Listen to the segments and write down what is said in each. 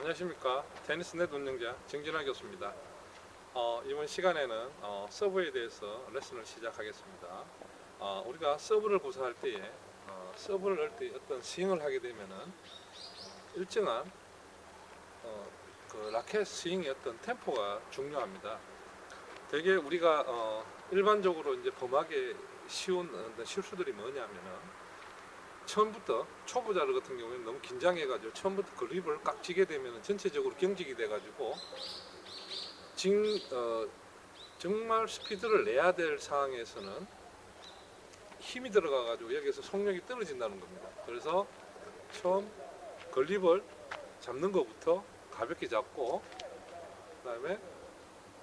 안녕하십니까. 테니스넷 운영자 정진환 교수입니다. 이번 시간에는 서브에 대해서 레슨을 시작하겠습니다. 우리가 서브를 구사할 때에 서브를 넣을 때 어떤 스윙을 하게 되면은 일정한 그 라켓 스윙의 어떤 템포가 중요합니다. 되게 우리가 일반적으로 이제 범하기 쉬운 실수들이 뭐냐면은 처음부터 초보자들 같은 경우에는 너무 긴장해가지고 처음부터 그립을 꽉 쥐게 되면 전체적으로 경직이 돼가지고 정말 스피드를 내야 될 상황에서는 힘이 들어가가지고 여기서 속력이 떨어진다는 겁니다. 그래서 처음 그립을 잡는 것부터 가볍게 잡고 그 다음에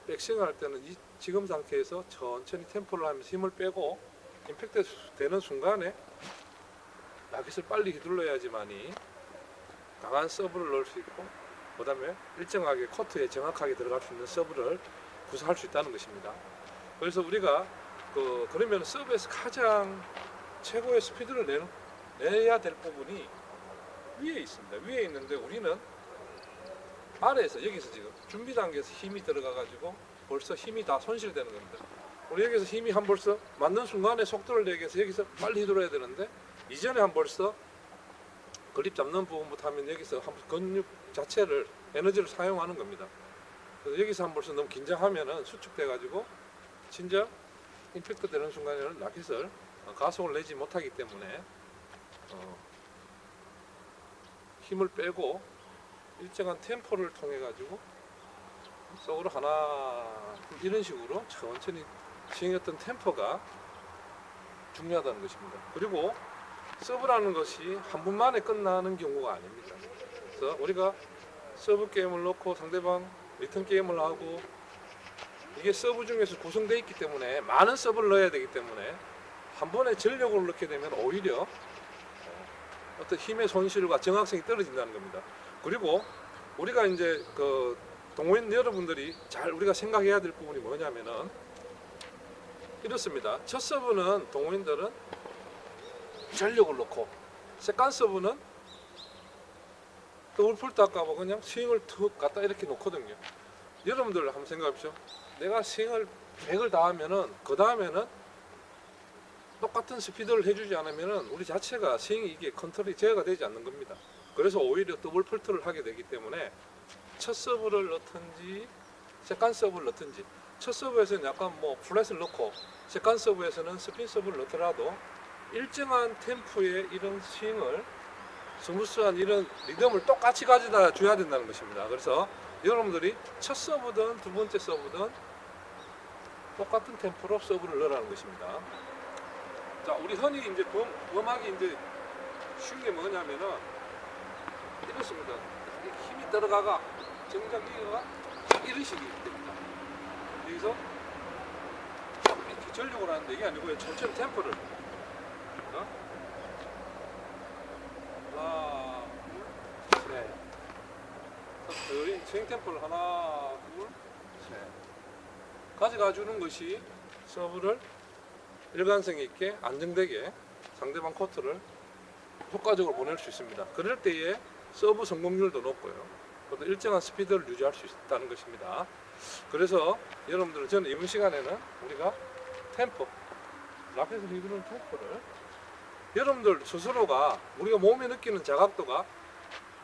백스윙 할 때는 지금 상태에서 천천히 템포를 하면서 힘을 빼고 임팩트 되는 순간에 라켓을 빨리 휘둘러야지만이 강한 서브를 넣을 수 있고 그 다음에 일정하게 코트에 정확하게 들어갈 수 있는 서브를 구사할 수 있다는 것입니다. 그래서 우리가 그러면 서브에서 가장 최고의 스피드를 내야 될 부분이 위에 있습니다. 위에 있는데 우리는 아래에서 여기서 지금 준비 단계에서 힘이 들어가 가지고 벌써 힘이 다 손실되는 겁니다. 우리 여기서 힘이 한 벌써 맞는 순간에 속도를 내기 위해서 여기서 빨리 휘둘러야 되는데 이전에 한 벌써 그립 잡는 부분부터 하면 여기서 한 근육 자체를 에너지를 사용하는 겁니다. 그래서 여기서 한 벌써 너무 긴장하면은 수축돼 가지고 진짜 임팩트 되는 순간에는 라켓을 가속을 내지 못하기 때문에 힘을 빼고 일정한 템포를 통해 가지고 속으로 하나 이런 식으로 천천히 스윙했던 템포가 중요하다는 것입니다. 그리고 서브라는 것이 한 번만에 끝나는 경우가 아닙니다. 그래서 우리가 서브 게임을 넣고 상대방 리턴 게임을 하고 이게 서브 중에서 구성되어 있기 때문에 많은 서브를 넣어야 되기 때문에 한 번에 전력을 넣게 되면 오히려 어떤 힘의 손실과 정확성이 떨어진다는 겁니다. 그리고 우리가 이제 동호인 여러분들이 잘 우리가 생각해야 될 부분이 뭐냐면은 이렇습니다. 첫 서브는 동호인들은 전력을 넣고 세컨 서브는 더블 폴트 할까봐 그냥 스윙을 툭 갖다 이렇게 놓거든요. 여러분들 한번 생각해보십시오. 내가 스윙을 100을 다 하면은 그 다음에는 똑같은 스피드를 해주지 않으면은 우리 자체가 스윙이 이게 컨트롤이 제어가 되지 않는 겁니다. 그래서 오히려 더블 폴트를 하게 되기 때문에 첫 서브를 넣든지 세컨 서브를 넣든지 첫 서브에서는 약간 플랫을 넣고 세컨 서브에서는 스핀 서브를 넣더라도 일정한 템포의 이런 스윙을 스무스한 이런 리듬을 똑같이 가져다 줘야 된다는 것입니다. 그래서 여러분들이 첫 서브든 두 번째 서브든 똑같은 템포로 서브를 넣으라는 것입니다. 자, 우리 흔히 이제 범하기 이제 쉬운 게 뭐냐면은 이렇습니다. 힘이 들어가가 정작기가 이런 식이 됩니다. 여기서 이렇게 전력을 하는데 이게 아니고요. 천천히 템포를 하나, 둘, 셋. 스윙 템포를 하나, 둘, 셋. 가져가 주는 것이 서브를 일관성 있게 안정되게 상대방 코트를 효과적으로 보낼 수 있습니다. 그럴 때에 서브 성공률도 높고요. 또 일정한 스피드를 유지할 수 있다는 것입니다. 그래서 여러분들 저는 이번 시간에는 우리가 템포, 라켓을 휘두르는 템포를 여러분들 스스로가 우리가 몸에 느끼는 자각도가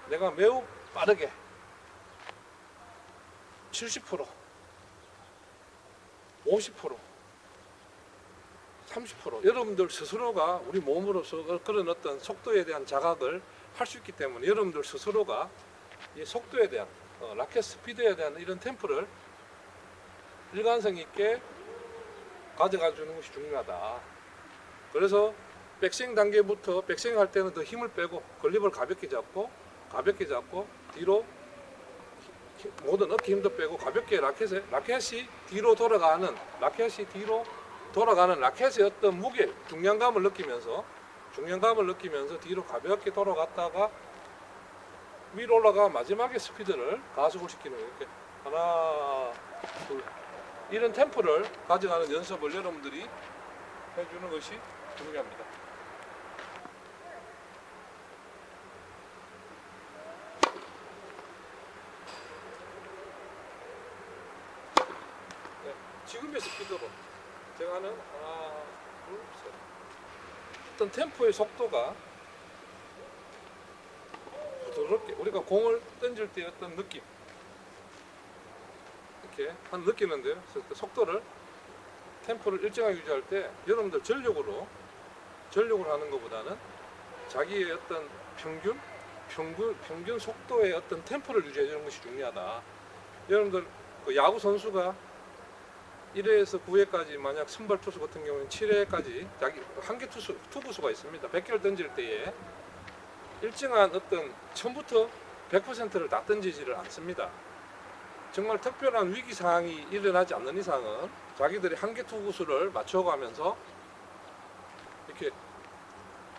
내가 매우 빠르게 70%, 50%, 30% 여러분들 스스로가 우리 몸으로서 그런 어떤 속도에 대한 자각을 할 수 있기 때문에 여러분들 스스로가 이 속도에 대한 라켓 스피드에 대한 이런 템포를 일관성 있게 가져가 주는 것이 중요하다. 그래서 백스윙 단계부터 백스윙 할 때는 더 힘을 빼고 그립을 가볍게 잡고 뒤로 모든 어깨 힘도 빼고 가볍게 라켓이 뒤로 돌아가는 라켓의 어떤 무게 중량감을 느끼면서 뒤로 가볍게 돌아갔다가 위로 올라가 마지막에 스피드를 가속을 시키는 이렇게 하나 둘 이런 템포를 가져가는 연습을 여러분들이 해주는 것이 중요합니다. 지금의 스피드로 제가 하는 하나, 둘, 셋. 어떤 템포의 속도가 부드럽게 우리가 공을 던질 때 어떤 느낌 이렇게 한 느끼는데요. 그래서 속도를 템포를 일정하게 유지할 때 여러분들 전력으로 하는 것보다는 자기의 어떤 평균 속도의 어떤 템포를 유지해 주는 것이 중요하다. 여러분들 그 야구 선수가 1회에서 9회까지 만약 선발 투수 같은 경우는 7회까지 자기 한개 투구수가 있습니다. 100개를 던질 때에 일정한 어떤 처음부터 100%를 다 던지지를 않습니다. 정말 특별한 위기 상황이 일어나지 않는 이상은 자기들이 한개 투구수를 맞춰가면서 이렇게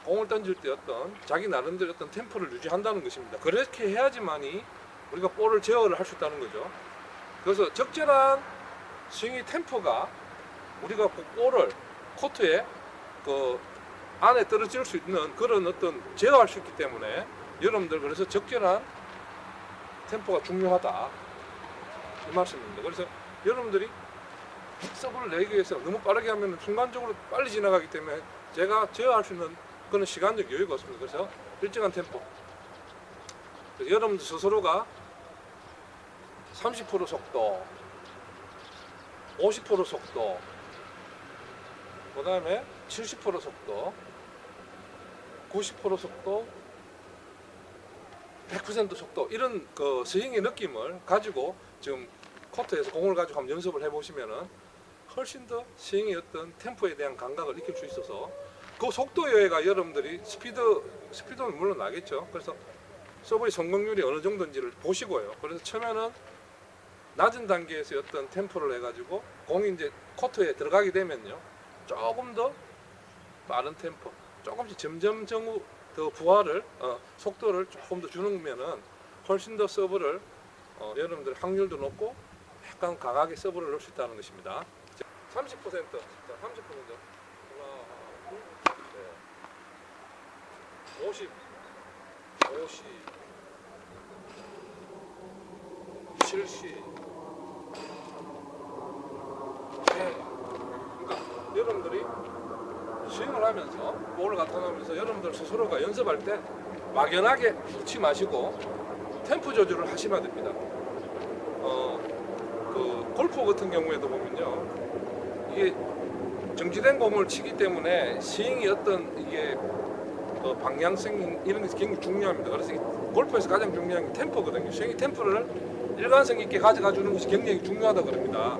공을 던질 때 어떤 자기 나름대로 어떤 템포를 유지한다는 것입니다. 그렇게 해야지만이 우리가 볼을 제어를 할 수 있다는 거죠. 그래서 적절한 스윙의 템포가 우리가 그 볼을 코트에 그 안에 떨어질 수 있는 그런 어떤 제어할 수 있기 때문에 여러분들 그래서 적절한 템포가 중요하다 이 말씀입니다. 그래서 여러분들이 서브를 내기 위해서 너무 빠르게 하면 순간적으로 빨리 지나가기 때문에 제가 제어할 수 있는 그런 시간적 여유가 없습니다. 그래서 일정한 템포. 그래서 여러분들 스스로가 30% 속도, 50% 속도, 그 다음에 70% 속도, 90% 속도, 100% 속도 이런 그 스윙의 느낌을 가지고 지금 코트에서 공을 가지고 한번 연습을 해보시면은 훨씬 더 스윙의 어떤 템포에 대한 감각을 익힐 수 있어서 그 속도여가 여러분들이 스피드는 물론 나겠죠. 그래서 서브의 성공률이 어느 정도인지를 보시고요. 그래서 처음에는 낮은 단계에서 어떤 템포를 해가지고 공이 이제 코트에 들어가게 되면요. 조금 더 빠른 템포, 조금씩 점점 더 부하를, 속도를 조금 더 주면은 훨씬 더 서브를 여러분들 확률도 높고 약간 강하게 서브를 넣을 수 있다는 것입니다. 30%, 30%. 하나, 둘, 셋. 50, 70, 100. 그러니까 여러분들이 스윙을 하면서 볼을 갖다 놓으면서 여러분들 스스로가 연습할 때 막연하게 놓지 마시고 템포 조절을 하시면 됩니다. 그 골프 같은 경우에도 보면요, 이게 정지된 공을 치기 때문에 스윙이 어떤 이게 방향성 이런 게 굉장히 중요합니다. 그래서 골프에서 가장 중요한 게 템포거든요. 스윙의 템포를 일관성 있게 가져가 주는 것이 굉장히 중요하다 그럽니다.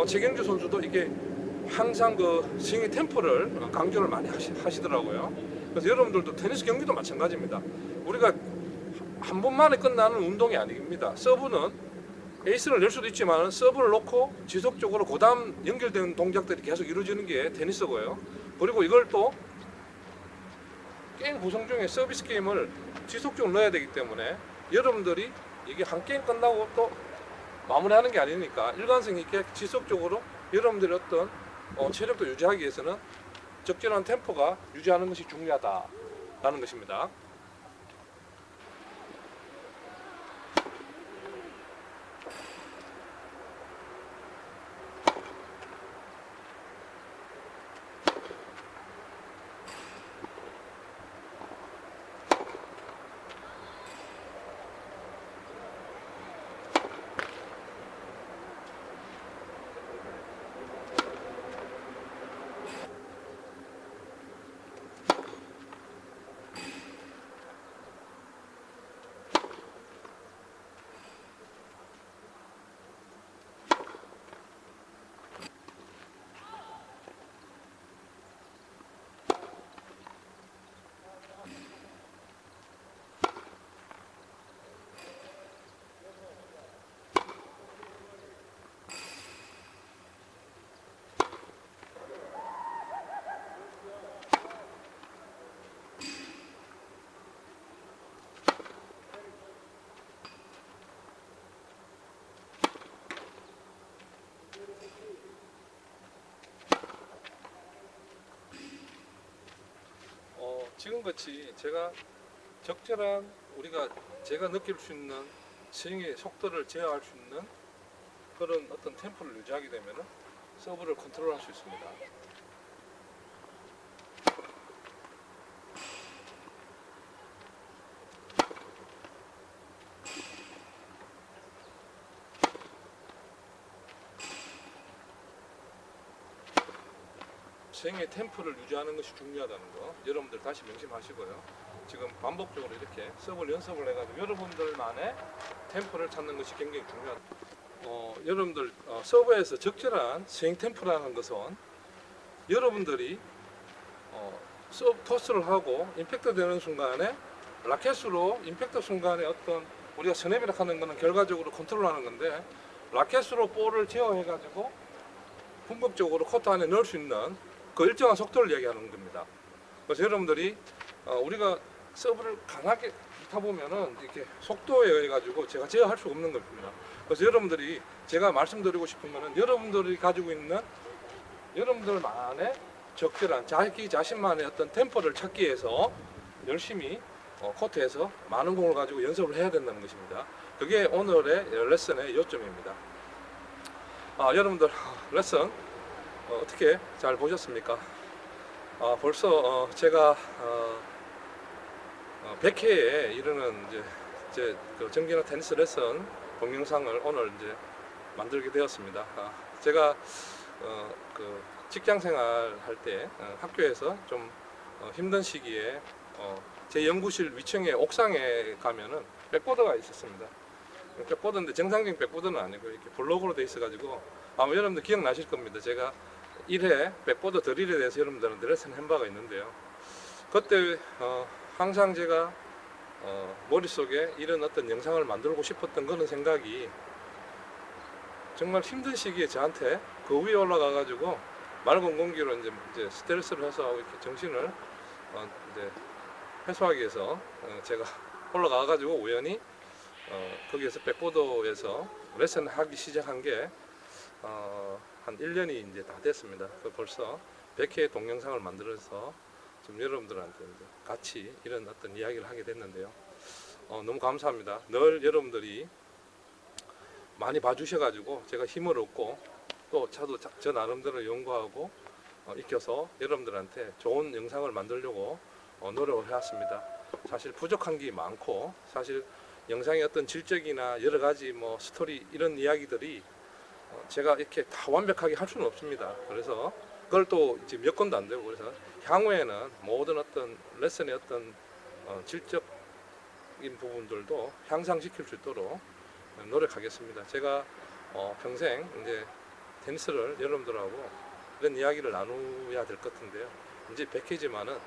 최경주 선수도 이게 항상 그 스윙의 템포를 강조를 많이 하시더라고요. 그래서 여러분들도 테니스 경기도 마찬가지입니다. 우리가 한 번만에 끝나는 운동이 아닙니다. 서브는 에이스를 낼 수도 있지만 서브를 놓고 지속적으로 그 다음 연결된 동작들이 계속 이루어지는 게 테니스고요. 그리고 이걸 또 게임 구성 중에 서비스 게임을 지속적으로 넣어야 되기 때문에 여러분들이 이게 한 게임 끝나고 또 마무리하는 게 아니니까 일관성 있게 지속적으로 여러분들의 어떤 체력도 유지하기 위해서는 적절한 템포가 유지하는 것이 중요하다라는 것입니다. 지금같이 제가 적절한 제가 느낄 수 있는 스윙의 속도를 제어할 수 있는 그런 어떤 템포를 유지하게 되면은 서브를 컨트롤할 수 있습니다. 스윙의 템포를 유지하는 것이 중요하다는 거 여러분들 다시 명심하시고요. 지금 반복적으로 이렇게 서브를 연습을 해가지고 여러분들만의 템포를 찾는 것이 굉장히 중요합니다. 여러분들 서브에서 적절한 스윙 템포라는 것은 여러분들이 서브 토스를 하고 임팩트 되는 순간에 라켓으로 임팩트 순간에 어떤 우리가 스냅이라 하는 것은 결과적으로 컨트롤하는 건데 라켓으로 볼을 제어해가지고 궁극적으로 코트 안에 넣을 수 있는 그 일정한 속도를 얘기하는 겁니다. 그래서 여러분들이 우리가 서브를 강하게 타 보면은 이렇게 속도에 의해 가지고 제가 제어할 수 없는 겁니다. 그래서 여러분들이 제가 말씀드리고 싶은 거는 여러분들이 가지고 있는 여러분들만의 적절한 자기 자신만의 어떤 템포를 찾기 위해서 열심히 코트에서 많은 공을 가지고 연습을 해야 된다는 것입니다. 그게 오늘의 레슨의 요점입니다. 여러분들 레슨 어떻게 잘 보셨습니까? 벌써 제가 100회에 이르는 이제 그 정기나 테니스 레슨 동영상을 오늘 이제 만들게 되었습니다. 제가 그 직장 생활 할 때 학교에서 좀 힘든 시기에 제 연구실 위층에 옥상에 가면은 백보드가 있었습니다. 백보드인데 정상적인 백보드는 아니고 이렇게 블록으로 돼 있어가지고 아마 여러분들 기억나실 겁니다. 제가 1회 백보드 드릴에 대해서 여러분들한테 레슨 한 바가 있는데요. 그때 항상 제가 머릿속에 이런 어떤 영상을 만들고 싶었던 그런 생각이 정말 힘든 시기에 저한테 그 위에 올라가 가지고 맑은 공기로 이제 스트레스를 해소하고 이렇게 정신을 이제 해소하기 위해서 제가 올라가 가지고 우연히 거기에서 백보드에서 레슨을 하기 시작한 게 한 1년이 이제 다 됐습니다. 벌써 100회의 동영상을 만들어서 좀 여러분들한테 이제 같이 이런 어떤 이야기를 하게 됐는데요. 너무 감사합니다. 늘 여러분들이 많이 봐주셔가지고 제가 힘을 얻고 또 저도 저 나름대로 연구하고 익혀서 여러분들한테 좋은 영상을 만들려고 노력을 해왔습니다. 사실 부족한 게 많고 사실 영상의 어떤 질적이나 여러 가지 뭐 스토리 이런 이야기들이 제가 이렇게 다 완벽하게 할 수는 없습니다. 그래서 그걸 또 지금 몇 건도 안 되고 그래서 향후에는 모든 어떤 레슨의 어떤 질적인 부분들도 향상시킬 수 있도록 노력하겠습니다. 제가 평생 이제 테니스를 여러분들하고 이런 이야기를 나누어야 될 것 같은데요. 이제 100회지만은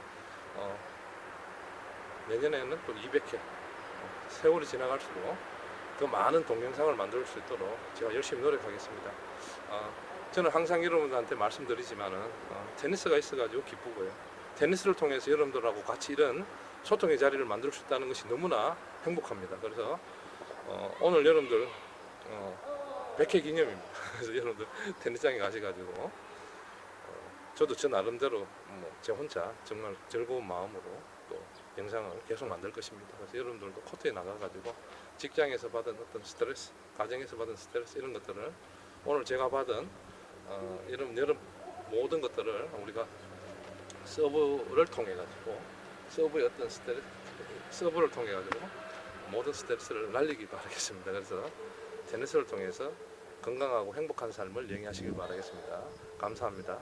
내년에는 또 200회 세월이 지나갈수록 더 많은 동영상을 만들 수 있도록 제가 열심히 노력하겠습니다. 저는 항상 여러분들한테 말씀드리지만은 테니스가 있어가지고 기쁘고요. 테니스를 통해서 여러분들하고 같이 이런 소통의 자리를 만들 수 있다는 것이 너무나 행복합니다. 그래서 오늘 여러분들 100회 기념입니다. 그래서 여러분들 테니스장에 가셔가지고 저도 저 나름대로 제 혼자 정말 즐거운 마음으로 또 영상을 계속 만들 것입니다. 그래서 여러분들도 코트에 나가가지고 직장에서 받은 어떤 스트레스, 가정에서 받은 스트레스 이런 것들을 오늘 제가 받은 이런 모든 것들을 우리가 서브를 통해 가지고 서브의 어떤 스트레스, 서브를 통해 가지고 모든 스트레스를 날리기 바라겠습니다. 그래서 테니스를 통해서 건강하고 행복한 삶을 영위하시길 바라겠습니다. 감사합니다.